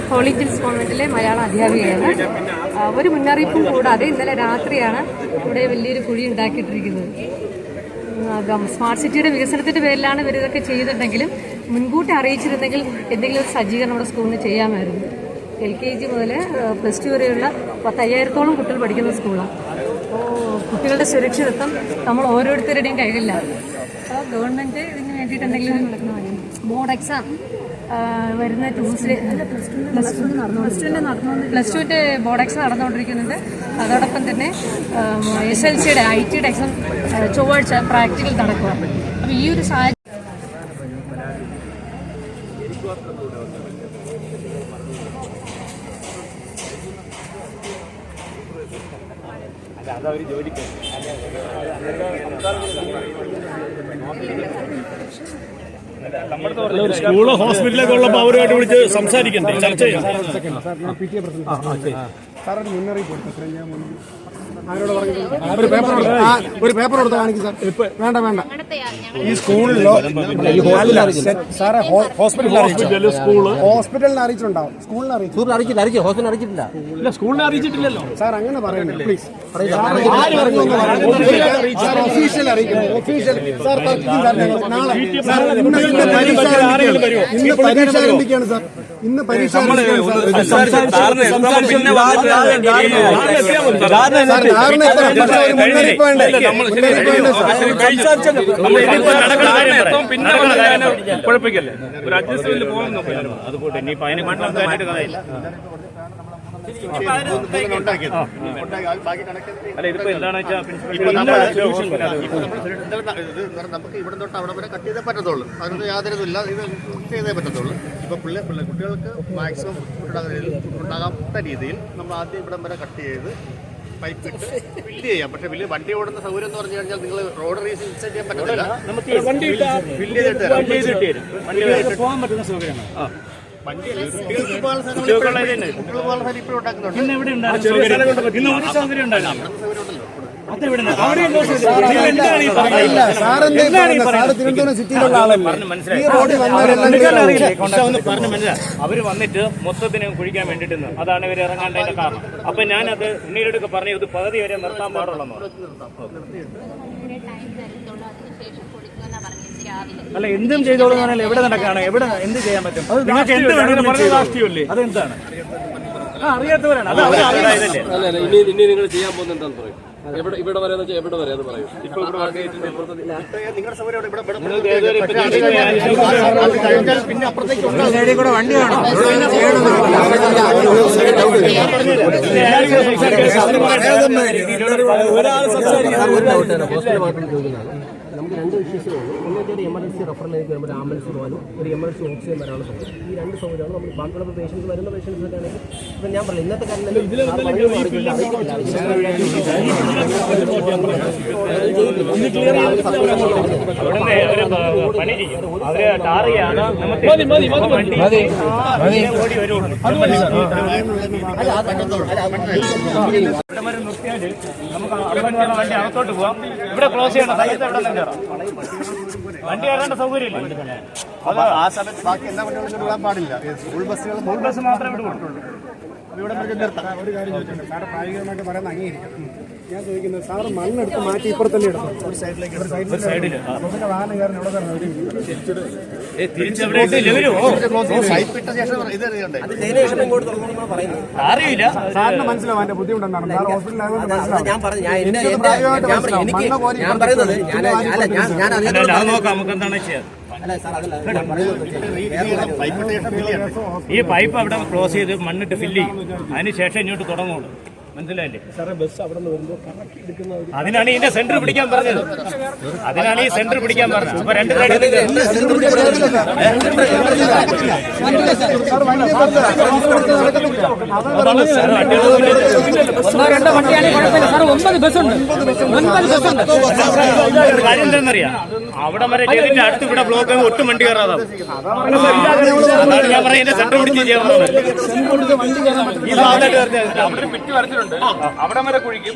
Holy hills കോൺവെന്റിലെ മലയാള അധ്യാപികയാണ്. ഒരു മുന്നറിയിപ്പും കൂടാതെ ഇന്നലെ രാത്രിയാണ് ഇവിടെ വലിയൊരു കുഴി ഉണ്ടാക്കിയിട്ടിരിക്കുന്നത്. സ്മാർട്ട് സിറ്റിയുടെ വികസനത്തിന്റെ പേരിലാണ് ഇവർ ഇതൊക്കെ ചെയ്തിട്ടുണ്ടെങ്കിലും മുൻകൂട്ടി അറിയിച്ചിരുന്നെങ്കിൽ എന്തെങ്കിലും ഒരു സജ്ജീകരണം നമ്മുടെ സ്കൂളിന് ചെയ്യാമായിരുന്നു. LKG മുതൽ +2 വരെയുള്ള 50,000-ഓളം കുട്ടികൾ പഠിക്കുന്ന സ്കൂളാണ്. അപ്പോൾ കുട്ടികളുടെ സുരക്ഷിതത്വം നമ്മൾ ഓരോരുത്തരുടെയും കയ്യിലാണ്. അപ്പോൾ ഗവൺമെൻറ് ഇതിന് വേണ്ടിയിട്ട് എന്തെങ്കിലും ബോർഡ് എക്സാം വരുന്ന ട്യൂസ്ഡേ +2ന്റെ ബോർഡ് എക്സാം നടന്നുകൊണ്ടിരിക്കുന്നുണ്ട്. അതോടൊപ്പം തന്നെ SLCയുടെ IT-യുടെ എക്സാം ചൊവ്വാഴ്ച പ്രാക്ടിക്കൽ നടക്കുക. അപ്പോൾ ഈ ഒരു സാഹചര്യം സ്കൂള് ഹോസ്പിറ്റലൊക്കെ ഉള്ളപ്പോൾ അവരുമായിട്ട് വിളിച്ച് സംസാരിക്കണ്ടേ, ചർച്ച ചെയ്യാം. ഒരു പേപ്പർ കൊടുത്ത് കാണിക്കും സാർ. വേണ്ട വേണ്ട, ഈ സ്കൂളിലോ സാറേ ഹോസ്പിറ്റലിനെ അറിയിച്ചിട്ടുണ്ടാവും. സ്കൂളിനെ അറിയിച്ചിട്ടില്ല. സ്കൂളിനെ അറിയിച്ചിട്ടില്ലല്ലോ സാർ. അങ്ങനെ പറയുന്നത് പ്ലീസ്. ഒഫീഷ്യൽ അറിയിക്കണം. Official sir. ഇന്ന് പരീക്ഷ ആരംഭിക്കുകയാണ് സാർ. ഇന്ന് പരീക്ഷ കുഴപ്പമില്ല. ഒരു അഡ്ജസ്റ്റ്മെന്റ് പോകുന്നു. അതുപോലെ ഇനിയിപ്പോ അതിനെ മാറ്റാനായിട്ട് കഥയില്ല. അല്ല, ഇതിപ്പോ എന്താണെന്ന് വെച്ചാൽ നമുക്ക് ഇവിടെ തൊട്ട് അവിടെ വരെ കട്ട് ചെയ്തേ പറ്റത്തുള്ളൂ. അതിനൊന്നും യാതൊരു ഇല്ല. ഇത് ചെയ്തേ പറ്റത്തുള്ളൂ. ഇപ്പൊ കുട്ടികൾക്ക് മാക്സിമം ഉണ്ടാകാത്ത രീതിയിൽ നമ്മൾ ആദ്യം ഇവിടം വരെ കട്ട് ചെയ്ത് പൈപ്പ് ഇട്ട് ഫില്ല് ചെയ്യാം. പക്ഷെ വണ്ടി ഓടുന്ന സൗകര്യം എന്ന് പറഞ്ഞു കഴിഞ്ഞാൽ നിങ്ങൾ റോഡ് റീസെറ്റ് ചെയ്യാൻ പറ്റത്തില്ല. ഫില്ല് ചെയ്തിട്ട് പോകാൻ പറ്റുന്ന സൗകര്യമാണ്. കുട്ടികൾക്ക് സിറ്റിയിലുള്ള ആളല്ലേ. അവര് വന്നിട്ട് മൊത്തത്തിന് കുഴിക്കാൻ വേണ്ടിട്ട് അതാണ് ഇവർ ഇറങ്ങാണ്ടതിന്റെ കാരണം. അപ്പൊ ഞാനത് ഉണ്ണീരോടൊക്കെ പറഞ്ഞു ഇത് പകുതി വരെ നിർത്താൻ പാടുള്ളൂ. അല്ല, എന്തും ചെയ്തോളൂ പറഞ്ഞാൽ എവിടെ നടക്കാണ്, എവിടെ എന്ത് ചെയ്യാൻ പറ്റും? നിങ്ങൾക്ക് എന്ത് വേണമെങ്കിലും രാഷ്ട്രീയമല്ലേ? അതെന്താണ് അറിയാത്തവരാണ്. അത് ഇനി നിങ്ങൾ ചെയ്യാൻ പോകുന്ന എന്താണെന്ന് പറയും. ഇവിടെ വരെ എവിടെ വരെ അത് പറയും. ഇപ്പൊ ഇവിടെ നിങ്ങളുടെ സൗകര്യം പിന്നെ അപ്പുറത്തേക്ക് കൂടെ വണ്ടി വേണം. നമുക്ക് 2 ഇഷ്യൂസുകളുണ്ട്. ഒന്നൊരു എമർജൻസി റെഫറിലേക്ക് വരുമ്പോൾ ആംബുലൻസ് പോകാനും ഒരു എമർജൻസി ഓക്സിജൻ വരാനുള്ള സൗകര്യം. ഈ 2 സൗകര്യമാണ് നമ്മൾ ബാക്കിയുള്ള പേഷ്യൻസ് വരുന്ന പേഷ്യൻസിനൊക്കെ ആണെങ്കിൽ ഇപ്പം ഞാൻ പറഞ്ഞു ഇന്നത്തെ കാര്യം വണ്ടി അകത്തോട്ട് പോവാം. ഇവിടെ ക്ലോസ് ചെയ്യണം. വണ്ടി കയറേണ്ട സൗകര്യമില്ല. അത് ആ സമയത്ത് ബാക്കി എല്ലാ വണ്ടികളും വിടാൻ പാടില്ല. സ്കൂൾ ബസ് മാത്രമേ ഇവിടെ വിട്ടുള്ളൂ. ഇവിടെ നിർത്താം. ഒരു കാര്യം ചോദിച്ചിട്ടുണ്ട് സാറ്, പ്രായോഗികമായിട്ട് പറയുന്ന അംഗീകരിക്കണം. ഞാൻ ചോദിക്കുന്നത് സാറ് മണ്ണെടുത്ത് മാറ്റി ഇപ്പുറത്തല്ലേ ഇടുന്നു? ഒരു സൈഡിലേക്ക് വാഹനം കയറുന്ന ഇവിടെ തന്നെ അറിയില്ല. സാറിന് മനസ്സിലാവും അതിന്റെ ബുദ്ധിമുട്ടെന്താണ്. സാർ ഹോസ്പിറ്റലിലായതുകൊണ്ട് നോക്കാം നമുക്ക് എന്താണ് ചെയ്യാം. ഈ പൈപ്പ് അവിടെ ക്ലോസ് ചെയ്ത് മണ്ണിട്ട് ഫില്ല് ചെയ്യും. അതിനുശേഷം ഇങ്ങോട്ട് തുടങ്ങുള്ളൂ. മനസ്സിലായില്ലേ? സാറേ ബസ് അവിടെ നിന്ന് വരുമ്പോൾ കറക്റ്റ് എടുക്കുന്ന അതിനാണ് ഇതിന്റെ സെന്റർ പിടിക്കാൻ പറഞ്ഞത്. അതിനാണ് ഈ സെന്റർ പിടിക്കാൻ പറഞ്ഞത്. അപ്പൊ രണ്ട് സൈഡിൽ കാര്യം എന്താണെന്നറിയാം, അവിടെ വരെ ചെയ്തിട്ട് അടുത്ത് ഇവിടെ ബ്ലോക്ക് ഒട്ടും വണ്ടി കയറാതാവും. അതാണ് ഞാൻ പറയുന്നത് സെന്റർ പിടിച്ച് ചെയ്യാൻ ഈ സാധനമായിട്ട് അവിടെ പിറ്റ് വരച്ചിട്ടുണ്ട്. അവിടെ വരെ കുഴിക്കും.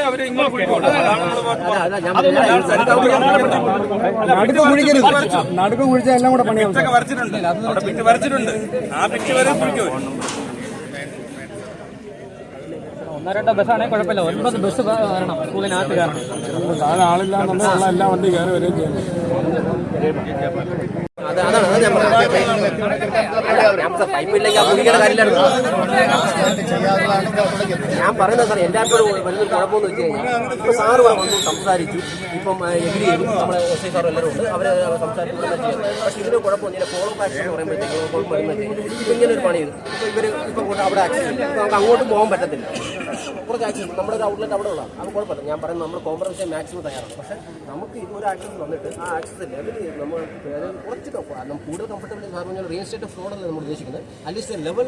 അവര് ഇങ്ങോട്ട് കുഴിക്കും. നടുക്ക് കുഴിച്ച എല്ലാം കൂടെ പണിയാവും. വരച്ചിട്ടുണ്ട്, അവിടെ പിറ്റ് വരച്ചിട്ടുണ്ട്. ആ പിറ്റ് വരെ കുഴിക്കും. 1-2 ബസ്സാണെങ്കിൽ കുഴപ്പമില്ല. 9 ബസ് വരണം സ്കൂളിനകത്ത് കയറണം. താഴെ ആളില്ലാന്നുള്ള എല്ലാ വണ്ടി കയറി വരികയും ചെയ്യുന്നു. ഞാൻ പറയുന്നത് സാർ എൻ്റെ ആർക്കും വരുന്നൊരു കുഴപ്പമെന്ന് വെച്ച് കഴിഞ്ഞാൽ ഇപ്പോൾ സാറ് വന്നു സംസാരിച്ചു, ഇപ്പം എഗ്രി ചെയ്തു, നമ്മുടെ SI സാറും എല്ലാവരും ഉണ്ട്, അവർ സംസാരിച്ചു ചെയ്യാം. പക്ഷേ ഇതിന് കുഴപ്പമൊന്നുമില്ല. ഫോളോ ആക്ഷൻ എന്ന് പറയുമ്പോഴത്തേക്കും ഇപ്പം ഇങ്ങനെ ഒരു പണി ചെയ്തു. ഇപ്പോൾ ഇവർ ഇപ്പം അവിടെ ആക്ഷൻ നമുക്ക് അങ്ങോട്ട് പോകാൻ പറ്റത്തില്ല. കുറച്ച് ആക്ഷൻ നമ്മുടെ ഒരു ഔട്ട്ലെറ്റ് അവിടെ ഉള്ള അത് കുഴപ്പമില്ല. ഞാൻ പറയുന്നത് നമ്മൾ കോംപ്രമൈസ് ചെയ്യാൻ മാക്സിമം തയ്യാറാണ്. പക്ഷേ നമുക്ക് ഇതൊരു ആക്സസ് വന്നിട്ട് ആ ആക്സസ് ലെവൽ നമ്മൾ കുറച്ച് കൂടുതൽ കംഫർട്ടബിൾ സാർ പറഞ്ഞാൽ റിയൽ ഓഫ് ഫ്ലോഡല്ല നമ്മൾ ഉദ്ദേശിക്കുന്നത്. അറ്റ്ലീസ്റ്റ് ലെവൽ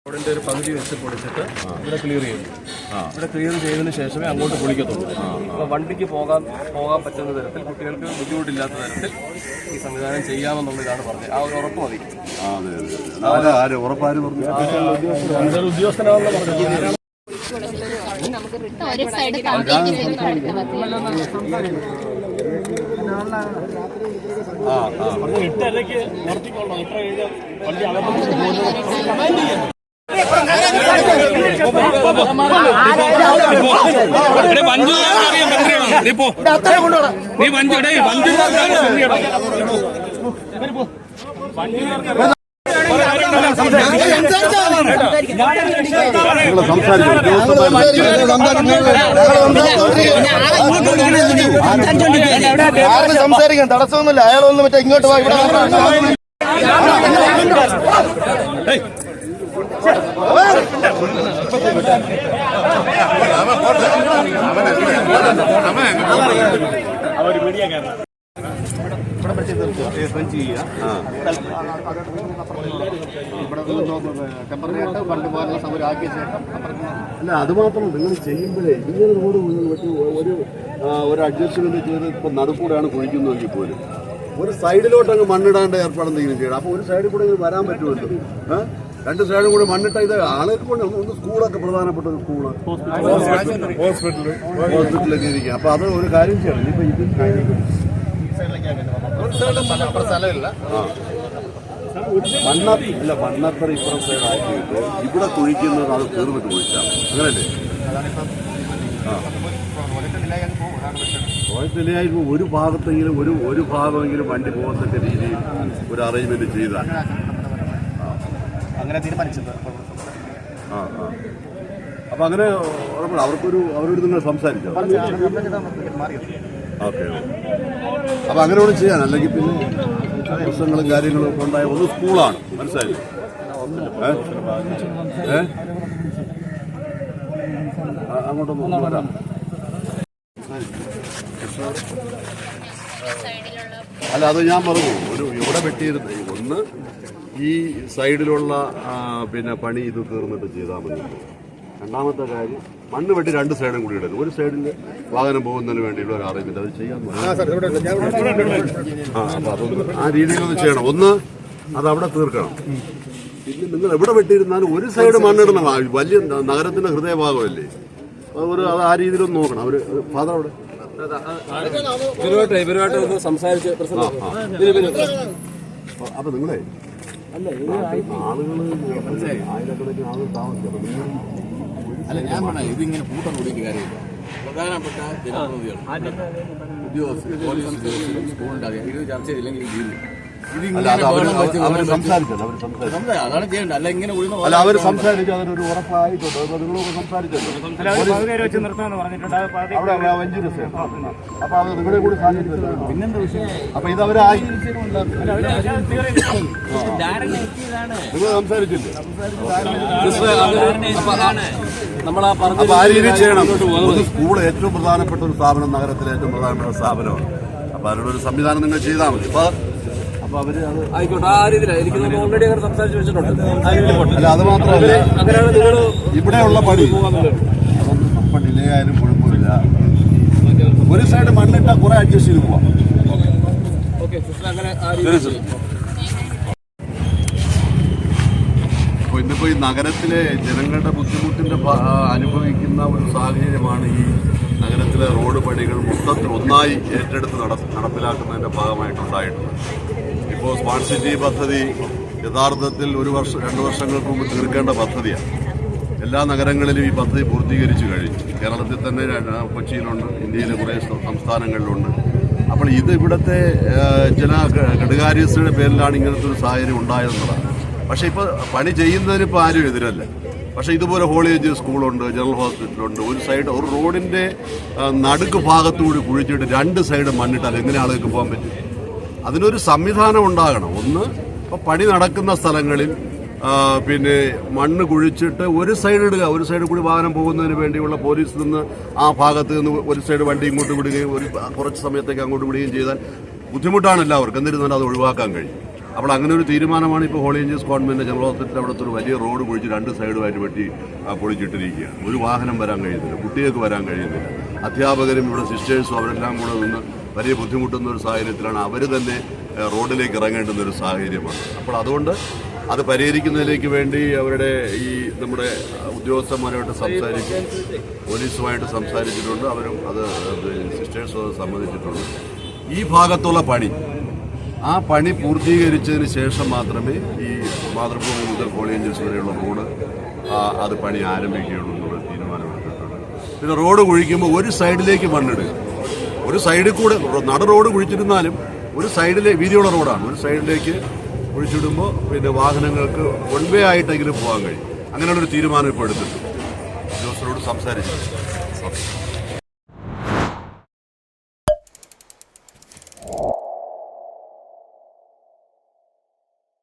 റോഡിന്റെ ഒരു പകുതി വെച്ച് പൊളിച്ചിട്ട് ഇവിടെ ക്ലിയർ ചെയ്യും. ഇവിടെ ക്ലിയർ ചെയ്തതിന് ശേഷമേ അങ്ങോട്ട് പൊളിക്കത്തുള്ളൂ. അപ്പോൾ വണ്ടിക്ക് പോകാൻ പറ്റുന്ന തരത്തിൽ, കുട്ടികൾക്ക് ബുദ്ധിമുട്ടില്ലാത്ത തരത്തിൽ ഈ സംവിധാനം ചെയ്യാമെന്നുള്ളതാണ് പറഞ്ഞത്. ആ ഒരു ഉറപ്പ് മതി. ഉദ്യോഗസ്ഥനാണെന്ന് പറഞ്ഞു. ഒരു സൈഡ് സംസാരിക്കാൻ തടസ്സമൊന്നുമില്ല. അയാളൊന്നും മറ്റേ ഇങ്ങോട്ട് പോയി ടെമ്പററി ആയിട്ട് വണ്ടി പോകാനുള്ള സൗകര്യം ആക്കിയ ശേഷം അല്ല അത് മാത്രം നിങ്ങൾ ചെയ്യുമ്പോഴേ ഇങ്ങനെ റോഡ് ഒരു അഡ്ജസ്റ്റ്മെന്റ് ചെയ്ത് ഇപ്പൊ നടുക്കൂടെയാണ് കുഴിക്കുന്നതെങ്കിൽ പോലും ഒരു സൈഡിലോട്ട് അങ്ങ് മണ്ണിടാണ്ട് ഏർപ്പാടെന്തെങ്കിലും ചെയ്യണം. അപ്പൊ ഒരു സൈഡിൽ കൂടെ വരാൻ പറ്റുമല്ലോ. രണ്ട് സൈഡും കൂടെ മണ്ണിട്ട ഇത് ആളുകൾക്ക് കൊണ്ട് ഒന്ന് സ്കൂളൊക്കെ പ്രധാനപ്പെട്ട ഒരു സ്കൂള് ഹോസ്പിറ്റലൊക്കെ ഇരിക്കുക. അപ്പൊ അത് ഒരു കാര്യം ചെയ്യണം. ഇപ്പൊ ഇത് സ്ഥലമില്ല. മണ്ണത്തറ ഇപ്പുറം സൈഡാക്കിയിട്ട് ഇവിടെ കുഴിക്കുന്നത് അത് തീർന്നിട്ട് കുഴിക്കാം. അങ്ങനല്ലേ? റോയത്തിലായിട്ട് ഒരു ഭാഗത്തെങ്കിലും ഒരു ഭാഗമെങ്കിലും വണ്ടി പോകത്തക്ക രീതിയിൽ ഒരു അറേഞ്ച്മെന്റ് ചെയ്താൽ അങ്ങനെ തീരുമാനിച്ചത്. അപ്പൊ അങ്ങനെ അവരോട് നിങ്ങൾ സംസാരിച്ചോ? ഓക്കെ. അപ്പൊ അങ്ങനെ ഒന്നും ചെയ്യാൻ, അല്ലെങ്കിൽ പിന്നെ പ്രശ്നങ്ങളും കാര്യങ്ങളും ഒക്കെ ഉണ്ടായ ഒന്ന് സ്കൂളാണ്. മനസ്സിലായില്ലേ? അങ്ങോട്ടൊന്നും വരാം. അല്ല അത് ഞാൻ പറഞ്ഞു, ഇവിടെ വെട്ടിയിരുന്ന ഒന്ന് ഈ സൈഡിലുള്ള പിന്നെ പണി ഇത് തീർന്നിട്ട് ചെയ്താൽ മതി. രണ്ടാമത്തെ കാര്യം മണ്ണ് വെട്ടി രണ്ട് സൈഡും കൂടി ഇടുന്നു. ഒരു സൈഡിൽ വാഹനം പോകുന്നതിന് വേണ്ടിയുള്ള ഒരു അറേഞ്ച്മെന്റ് അത് ചെയ്യാൻ അപ്പൊ അതൊന്ന് ആ രീതിയിലൊന്ന് ചെയ്യണം. ഒന്ന് അത് അവിടെ തീർക്കണം. പിന്നെ നിങ്ങൾ എവിടെ വെട്ടിയിരുന്നാലും ഒരു സൈഡ് മണ്ണിടണം. വലിയ നഗരത്തിന്റെ ഹൃദയഭാഗമല്ലേ, അത് ആ രീതിയിലൊന്ന് നോക്കണം. അവര് ഫാദർ അവിടെ ഇവരുമായിട്ട് ഒന്ന് സംസാരിച്ച് അപ്പൊ നിങ്ങളെ ആളുകള് ആയിരക്കണക്കിന് ആളുകൾ താമസിക്കണം. അല്ല ഞാൻ പറഞ്ഞ ഇതിങ്ങനെ കൂട്ടം കൂടിയിട്ട് കാര്യമില്ല. പ്രധാനപ്പെട്ട ജനപ്രതിനിധികൾ ഉദ്യോഗസ്ഥർ പോലീസ് ഉദ്യോഗസ്ഥരും സ്കൂളിൻ്റെ ഇത് ചർച്ച ചെയ്തില്ലെങ്കിൽ അതാണ് ചെയ്യേണ്ടത്. അല്ല ഇങ്ങനെ അല്ല അവർ സംസാരിച്ചു, അതിനൊരു ഉറപ്പായിട്ടുണ്ട്. നിങ്ങളൊക്കെ സംസാരിച്ചല്ലോ അവിടെ അപ്പൊ അത് നിങ്ങളെ കൂടി സാന്നിധ്യം. പിന്നെന്താ വിഷയം? അപ്പൊ ഇതവരായി നിങ്ങൾ സംസാരിച്ചില്ലേ? അപ്പൊ ആ രീതിയിൽ ചെയ്യണം. സ്കൂൾ ഏറ്റവും പ്രധാനപ്പെട്ട ഒരു സ്ഥാപനം, നഗരത്തിലെ ഏറ്റവും പ്രധാനപ്പെട്ട സ്ഥാപനമാണ്. അപ്പൊ അതിനൊരു സംവിധാനം നിങ്ങൾ ചെയ്താൽ മതി. അപ്പൊ അവര് അത് ആയിക്കോട്ടെ, ആ രീതിയിലാണ് എനിക്ക് ഓൾറെഡി അങ്ങനെ സംസാരിച്ച് വെച്ചിട്ടുണ്ട്. അല്ല, അത് മാത്രമല്ല ഇവിടെയുള്ള പണി അതൊന്നും ഇപ്പൊ ഡിലേ ആയാലും കുഴപ്പമില്ല. ഒരു സൈഡ് മണ്ണിട്ടാ കുറെ അഡ്ജസ്റ്റ് ചെയ്ത് പോവാം. അപ്പൊ ഇന്നിപ്പോ ഈ നഗരത്തിലെ ജനങ്ങളുടെ ബുദ്ധിമുട്ടിന്റെ അനുഭവിക്കുന്ന ഒരു സാഹചര്യമാണ് ഈ നഗരത്തിലെ റോഡ് പണികൾ മൊത്തത്തിൽ ഒന്നായി ഏറ്റെടുത്ത് നടപ്പിലാക്കുന്നതിന്റെ ഭാഗമായിട്ടുണ്ടായിട്ടുള്ളത്. ഇപ്പോൾ സ്മാർട്ട് സിറ്റി പദ്ധതി യഥാർത്ഥത്തിൽ 2 വർഷങ്ങൾക്ക് മുമ്പ് തീർക്കേണ്ട പദ്ധതിയാണ്. എല്ലാ നഗരങ്ങളിലും ഈ പദ്ധതി പൂർത്തീകരിച്ചു കഴിഞ്ഞു. കേരളത്തിൽ തന്നെ കൊച്ചിയിലുണ്ട്, ഇന്ത്യയിലെ കുറേ സംസ്ഥാനങ്ങളിലുണ്ട്. അപ്പോൾ ഇത് ഇവിടുത്തെ ചില ഘടകാര്യസ്ഥയുടെ പേരിലാണ് ഇങ്ങനത്തെ ഒരു സാഹചര്യം ഉണ്ടായതെന്നുള്ളതാണ്. പക്ഷേ ഇപ്പോൾ പണി ചെയ്യുന്നതിന് ഇപ്പോൾ ആരും എതിരല്ല. പക്ഷേ ഇതുപോലെ കോളേജ്, സ്കൂളുണ്ട്, ജനറൽ ഹോസ്പിറ്റലുണ്ട്. ഒരു റോഡിന്റെ നടുക്ക് ഭാഗത്തുകൂടി കുഴിച്ചിട്ട് 2 സൈഡ് മണ്ണിട്ടാൽ എങ്ങനെ ആളുകൾക്ക് പോകാൻ പറ്റും? അതിനൊരു സംവിധാനം ഉണ്ടാകണം. ഒന്ന്, ഇപ്പോൾ പണി നടക്കുന്ന സ്ഥലങ്ങളിൽ പിന്നെ മണ്ണ് കുഴിച്ചിട്ട് ഒരു സൈഡ് ഇടുക, ഒരു സൈഡ് കൂടി വാഹനം പോകുന്നതിന് വേണ്ടിയുള്ള പോലീസ് നിന്ന് ആ ഭാഗത്ത് നിന്ന് ഒരു സൈഡ് വണ്ടി ഇങ്ങോട്ട് വിടുകയും കുറച്ച് സമയത്തേക്ക് അങ്ങോട്ട് വിടുകയും ചെയ്താൽ ബുദ്ധിമുട്ടാണ് എല്ലാവർക്കും. എന്നിരുന്നാലും അത് ഒഴിവാക്കാൻ കഴിയും. അപ്പോൾ അങ്ങനെ ഒരു തീരുമാനമാണ് ഇപ്പോൾ ഹോളി ഏഞ്ചൽസ് കോൺവെന്റ് ജനറൽ ഹോസ്പിറ്റലിൽ അവിടുത്തെ ഒരു വലിയ റോഡ് കുഴിച്ച് 2 സൈഡുമായിട്ട് വെട്ടി പൊളിച്ചിട്ടിരിക്കുകയാണ്. ഒരു വാഹനം വരാൻ കഴിയുന്നില്ല, കുട്ടികൾക്ക് വരാൻ കഴിയുന്നില്ല. അധ്യാപകരും ഇവിടെ സിസ്റ്റേഴ്സും അവരെല്ലാം കൂടെ നിന്ന് വലിയ ബുദ്ധിമുട്ടുന്ന ഒരു സാഹചര്യത്തിലാണ് അവർ തന്നെ റോഡിലേക്ക് ഇറങ്ങേണ്ടുന്ന ഒരു സാഹചര്യമാണ്. അപ്പോൾ അതുകൊണ്ട് അത് പരിഹരിക്കുന്നതിലേക്ക് വേണ്ടി അവരുടെ ഈ നമ്മുടെ ഉദ്യോഗസ്ഥന്മാരുമായിട്ട് സംസാരിക്കും, പോലീസുമായിട്ട് സംസാരിച്ചിട്ടുണ്ട്. അവരും അത് സിസ്റ്റേഴ്സും അത് സമ്മതിച്ചിട്ടുണ്ട്. ഈ ഭാഗത്തുള്ള പണി, ആ പണി പൂർത്തീകരിച്ചതിന് ശേഷം മാത്രമേ ഈ മാതൃഭൂമി മുതൽ ഹോളി ഏഞ്ചൽസ് വരെയുള്ള റോഡ് അത് പണി ആരംഭിക്കുകയുള്ളൂ എന്നുള്ള തീരുമാനമെടുത്തിട്ടുണ്ട്. പിന്നെ റോഡ് കുഴിക്കുമ്പോൾ ഒരു സൈഡിലേക്ക് മണ്ണിടുക. ഒരു സൈഡിൽ കൂടെ നട റോഡ് കുഴിച്ചിരുന്നാലും ഒരു സൈഡിലെ വീതിയുള്ള റോഡാണ്. ഒരു സൈഡിലേക്ക് കുഴിച്ചിടുമ്പോൾ പിന്നെ വാഹനങ്ങൾക്ക് 1 വേ ആയിട്ടെങ്കിലും പോകാൻ കഴിയും. അങ്ങനെയുള്ളൊരു തീരുമാനം ഇപ്പോൾ എടുത്തിട്ടുണ്ട്. ഉദ്യോഗസ്ഥരോട് സംസാരിച്ചു.